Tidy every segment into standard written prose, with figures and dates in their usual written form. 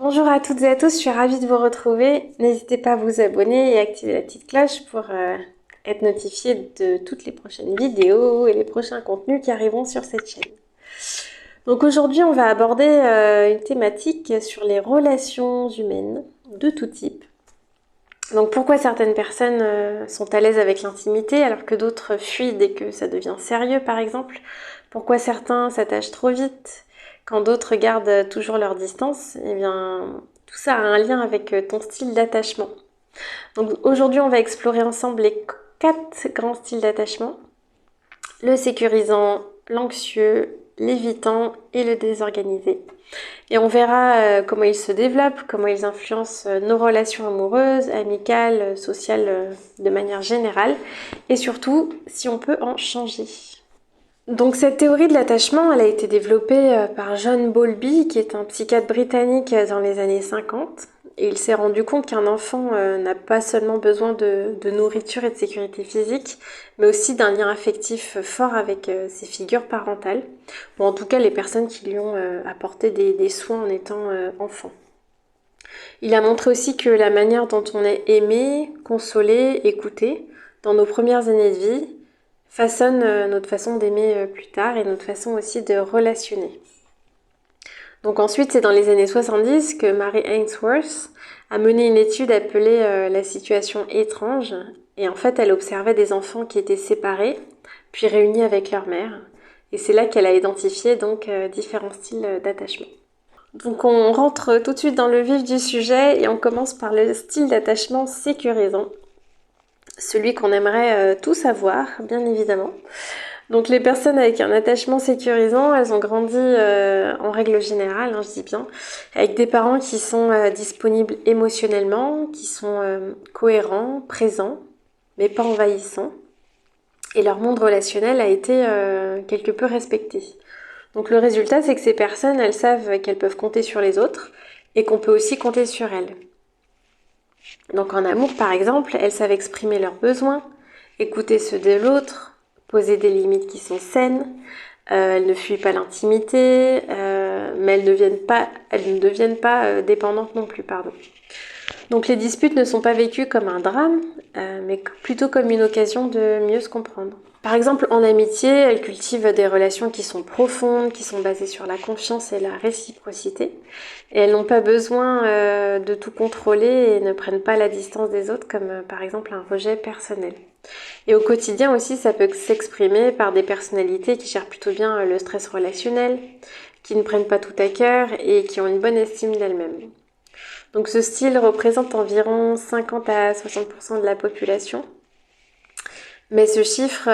Bonjour à toutes et à tous, je suis ravie de vous retrouver. N'hésitez pas à vous abonner et activer la petite cloche pour être notifié de toutes les prochaines vidéos et les prochains contenus qui arriveront sur cette chaîne. Donc aujourd'hui, on va aborder une thématique sur les relations humaines de tout type. Donc pourquoi certaines personnes sont à l'aise avec l'intimité alors que d'autres fuient dès que ça devient sérieux par exemple? Pourquoi certains s'attachent trop vite quand d'autres gardent toujours leur distance? Eh bien, tout ça a un lien avec ton style d'attachement. Donc aujourd'hui, on va explorer ensemble les 4 grands styles d'attachement. Le sécurisant, l'anxieux, l'évitant et le désorganisé. Et on verra comment ils se développent, comment ils influencent nos relations amoureuses, amicales, sociales de manière générale, et surtout si on peut en changer. Donc cette théorie de l'attachement, elle a été développée par John Bowlby, qui est un psychiatre britannique dans les années 50. Et il s'est rendu compte qu'un enfant n'a pas seulement besoin de nourriture et de sécurité physique, mais aussi d'un lien affectif fort avec ses figures parentales, ou en tout cas les personnes qui lui ont apporté des soins en étant enfant. Il a montré aussi que la manière dont on est aimé, consolé, écouté dans nos premières années de vie façonne notre façon d'aimer plus tard et notre façon aussi de relationner. Donc ensuite, c'est dans les années 70 que Mary Ainsworth a mené une étude appelée la situation étrange. Et en fait, elle observait des enfants qui étaient séparés, puis réunis avec leur mère. Et c'est là qu'elle a identifié donc différents styles d'attachement. Donc on rentre tout de suite dans le vif du sujet et on commence par le style d'attachement sécurisant. Celui qu'on aimerait tous avoir, bien évidemment. Donc les personnes avec un attachement sécurisant, elles ont grandi en règle générale, je dis bien, avec des parents qui sont disponibles émotionnellement, qui sont cohérents, présents, mais pas envahissants. Et leur monde relationnel a été quelque peu respecté. Donc le résultat, c'est que ces personnes, elles savent qu'elles peuvent compter sur les autres et qu'on peut aussi compter sur elles. Donc en amour, par exemple, elles savent exprimer leurs besoins, écouter ceux de l'autre, poser des limites qui sont saines, elles ne fuient pas l'intimité, mais elles ne deviennent pas dépendantes non plus, pardon. Donc les disputes ne sont pas vécues comme un drame, mais plutôt comme une occasion de mieux se comprendre. Par exemple, en amitié, elles cultivent des relations qui sont profondes, qui sont basées sur la confiance et la réciprocité. Et elles n'ont pas besoin de tout contrôler et ne prennent pas la distance des autres comme par exemple un rejet personnel. Et au quotidien aussi, ça peut s'exprimer par des personnalités qui gèrent plutôt bien le stress relationnel, qui ne prennent pas tout à cœur et qui ont une bonne estime d'elles-mêmes. Donc ce style représente environ 50 à 60% de la population. Mais ce chiffre,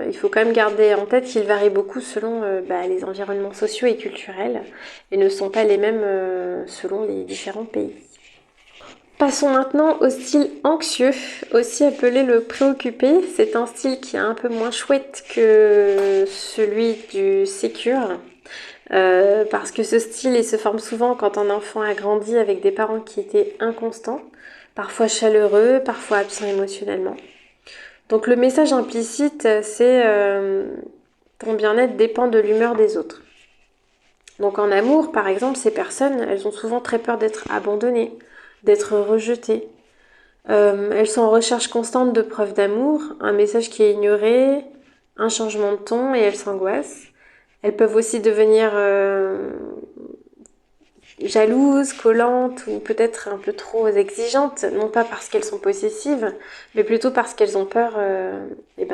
il faut quand même garder en tête qu'il varie beaucoup selon les environnements sociaux et culturels et ne sont pas les mêmes selon les différents pays. Passons maintenant au style anxieux, aussi appelé le préoccupé. C'est un style qui est un peu moins chouette que celui du sécure. Parce que ce style il se forme souvent quand un enfant a grandi avec des parents qui étaient inconstants, parfois chaleureux, parfois absents émotionnellement. Donc le message implicite, c'est ton bien-être dépend de l'humeur des autres. Donc en amour, par exemple, ces personnes, elles ont souvent très peur d'être abandonnées, d'être rejetées. Elles sont en recherche constante de preuves d'amour, un message qui est ignoré, un changement de ton et elles s'angoissent. Elles peuvent aussi devenir jalouses, collantes ou peut-être un peu trop exigeantes, non pas parce qu'elles sont possessives, mais plutôt parce qu'elles ont peur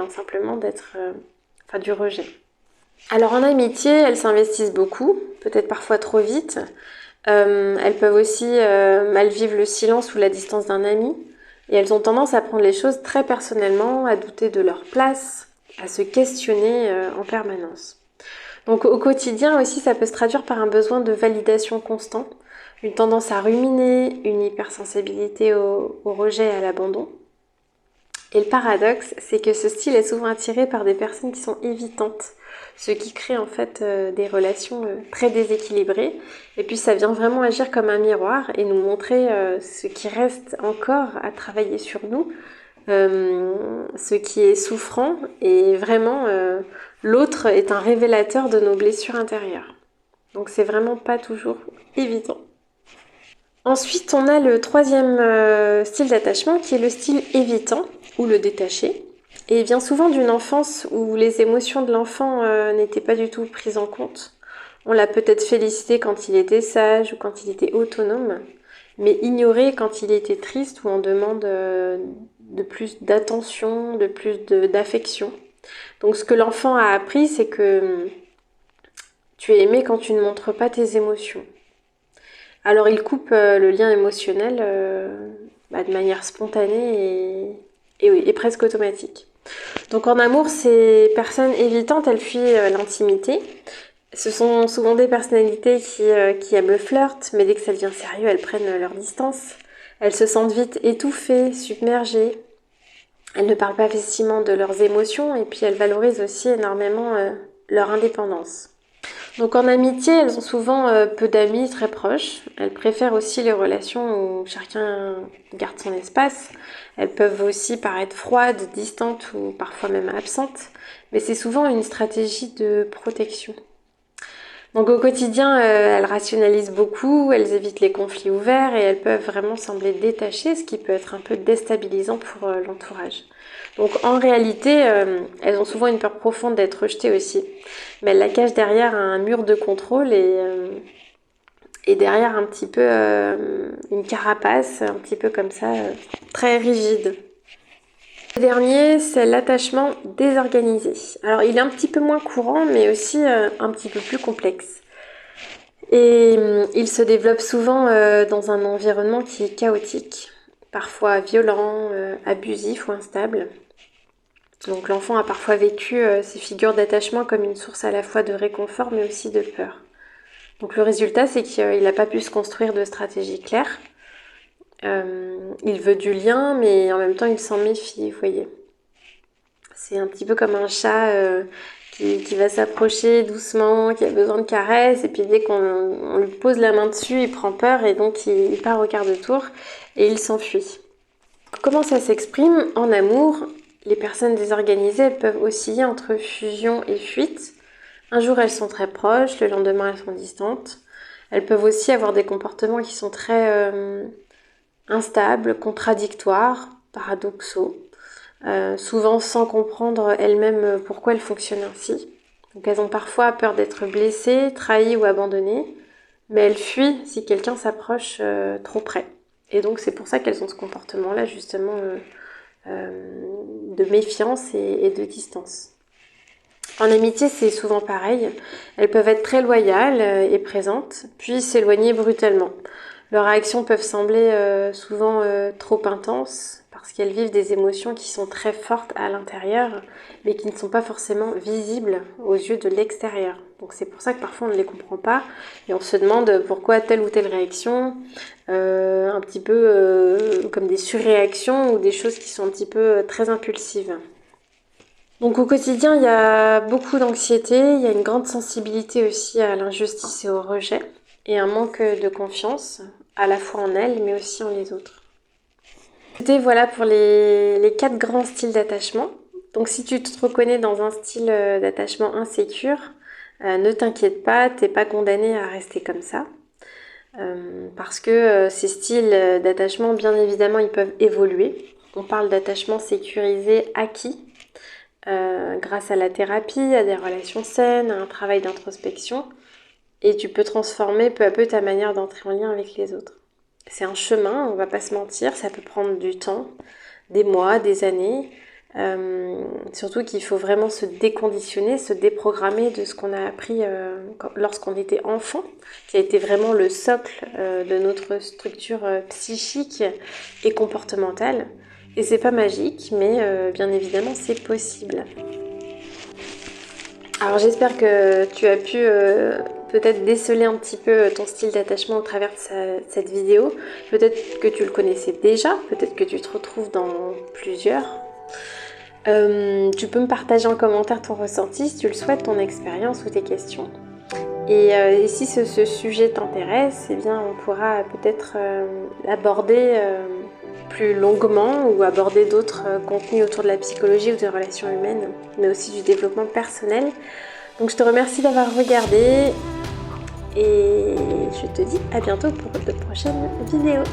simplement d'être du rejet. Alors en amitié, elles s'investissent beaucoup, peut-être parfois trop vite. Elles peuvent aussi mal vivre le silence ou la distance d'un ami. Et elles ont tendance à prendre les choses très personnellement, à douter de leur place, à se questionner en permanence. Donc au quotidien aussi, ça peut se traduire par un besoin de validation constant, une tendance à ruminer, une hypersensibilité au rejet et à l'abandon. Et le paradoxe, c'est que ce style est souvent attiré par des personnes qui sont évitantes, ce qui crée en fait des relations très déséquilibrées. Et puis ça vient vraiment agir comme un miroir et nous montrer ce qui reste encore à travailler sur nous, ce qui est souffrant et vraiment l'autre est un révélateur de nos blessures intérieures. Donc c'est vraiment pas toujours évident. Ensuite, on a le troisième style d'attachement qui est le style évitant ou le détaché. Et il vient souvent d'une enfance où les émotions de l'enfant n'étaient pas du tout prises en compte. On l'a peut-être félicité quand il était sage ou quand il était autonome, mais ignoré quand il était triste ou en demande de plus d'attention, de plus d'affection. Donc ce que l'enfant a appris, c'est que tu es aimé quand tu ne montres pas tes émotions. Alors il coupe le lien émotionnel de manière spontanée et presque automatique. Donc en amour, ces personnes évitantes, elles fuient l'intimité. Ce sont souvent des personnalités qui aiment le flirt, mais dès que ça devient sérieux, elles prennent leur distance. Elles se sentent vite étouffées, submergées. Elles ne parlent pas facilement de leurs émotions et puis elles valorisent aussi énormément leur indépendance. Donc en amitié, elles ont souvent peu d'amis très proches. Elles préfèrent aussi les relations où chacun garde son espace. Elles peuvent aussi paraître froides, distantes ou parfois même absentes. Mais c'est souvent une stratégie de protection. Donc au quotidien, elles rationalisent beaucoup, elles évitent les conflits ouverts et elles peuvent vraiment sembler détachées, ce qui peut être un peu déstabilisant pour l'entourage. Donc en réalité, elles ont souvent une peur profonde d'être rejetées aussi, mais elles la cachent derrière un mur de contrôle et derrière un petit peu une carapace, un petit peu comme ça, très rigide. Le dernier, c'est l'attachement désorganisé. Alors il est un petit peu moins courant, mais aussi un petit peu plus complexe. Et il se développe souvent dans un environnement qui est chaotique, parfois violent, abusif ou instable. Donc l'enfant a parfois vécu ces figures d'attachement comme une source à la fois de réconfort mais aussi de peur. Donc le résultat, c'est qu'il n'a pas pu se construire de stratégie claire. Il veut du lien, mais en même temps il s'en méfie, vous voyez. C'est un petit peu comme un chat qui va s'approcher doucement, qui a besoin de caresses, et puis dès qu'on lui pose la main dessus, il prend peur et donc il part au quart de tour et il s'enfuit. Comment ça s'exprime en amour? Les personnes désorganisées, elles peuvent osciller entre fusion et fuite. Un jour, elles sont très proches, le lendemain, elles sont distantes. Elles peuvent aussi avoir des comportements qui sont très instables, contradictoires, paradoxaux. Souvent sans comprendre elles-mêmes pourquoi elles fonctionnent ainsi. Donc elles ont parfois peur d'être blessées, trahies ou abandonnées, mais elles fuient si quelqu'un s'approche trop près. Et donc c'est pour ça qu'elles ont ce comportement-là justement de méfiance et de distance. En amitié, c'est souvent pareil. Elles peuvent être très loyales et présentes, puis s'éloigner brutalement. Leurs réactions peuvent sembler souvent trop intenses parce qu'elles vivent des émotions qui sont très fortes à l'intérieur, mais qui ne sont pas forcément visibles aux yeux de l'extérieur. Donc c'est pour ça que parfois on ne les comprend pas et on se demande pourquoi telle ou telle réaction, un petit peu comme des surréactions ou des choses qui sont un petit peu très impulsives. Donc au quotidien, il y a beaucoup d'anxiété, il y a une grande sensibilité aussi à l'injustice et au rejet, et un manque de confiance, à la fois en elles, mais aussi en les autres. C'était voilà pour les 4 grands styles d'attachement. Donc si tu te reconnais dans un style d'attachement insécure, ne t'inquiète pas, t'es pas condamné à rester comme ça. Parce que ces styles d'attachement, bien évidemment, ils peuvent évoluer. On parle d'attachement sécurisé acquis, grâce à la thérapie, à des relations saines, à un travail d'introspection, et tu peux transformer peu à peu ta manière d'entrer en lien avec les autres. C'est un chemin, on va pas se mentir, ça peut prendre du temps, des mois, des années, surtout qu'il faut vraiment se déconditionner, se déprogrammer de ce qu'on a appris lorsqu'on était enfant, qui a été vraiment le socle de notre structure psychique et comportementale. Et c'est pas magique, mais bien évidemment c'est possible. Alors j'espère que tu as pu peut-être déceler un petit peu ton style d'attachement au travers de cette vidéo. Peut-être que tu le connaissais déjà, peut-être que tu te retrouves dans plusieurs. Tu peux me partager en commentaire ton ressenti si tu le souhaites, ton expérience ou tes questions. Et si ce sujet t'intéresse, eh bien on pourra peut-être l'aborder plus longuement ou aborder d'autres contenus autour de la psychologie ou des relations humaines, mais aussi du développement personnel. Donc je te remercie d'avoir regardé et je te dis à bientôt pour de prochaines vidéos.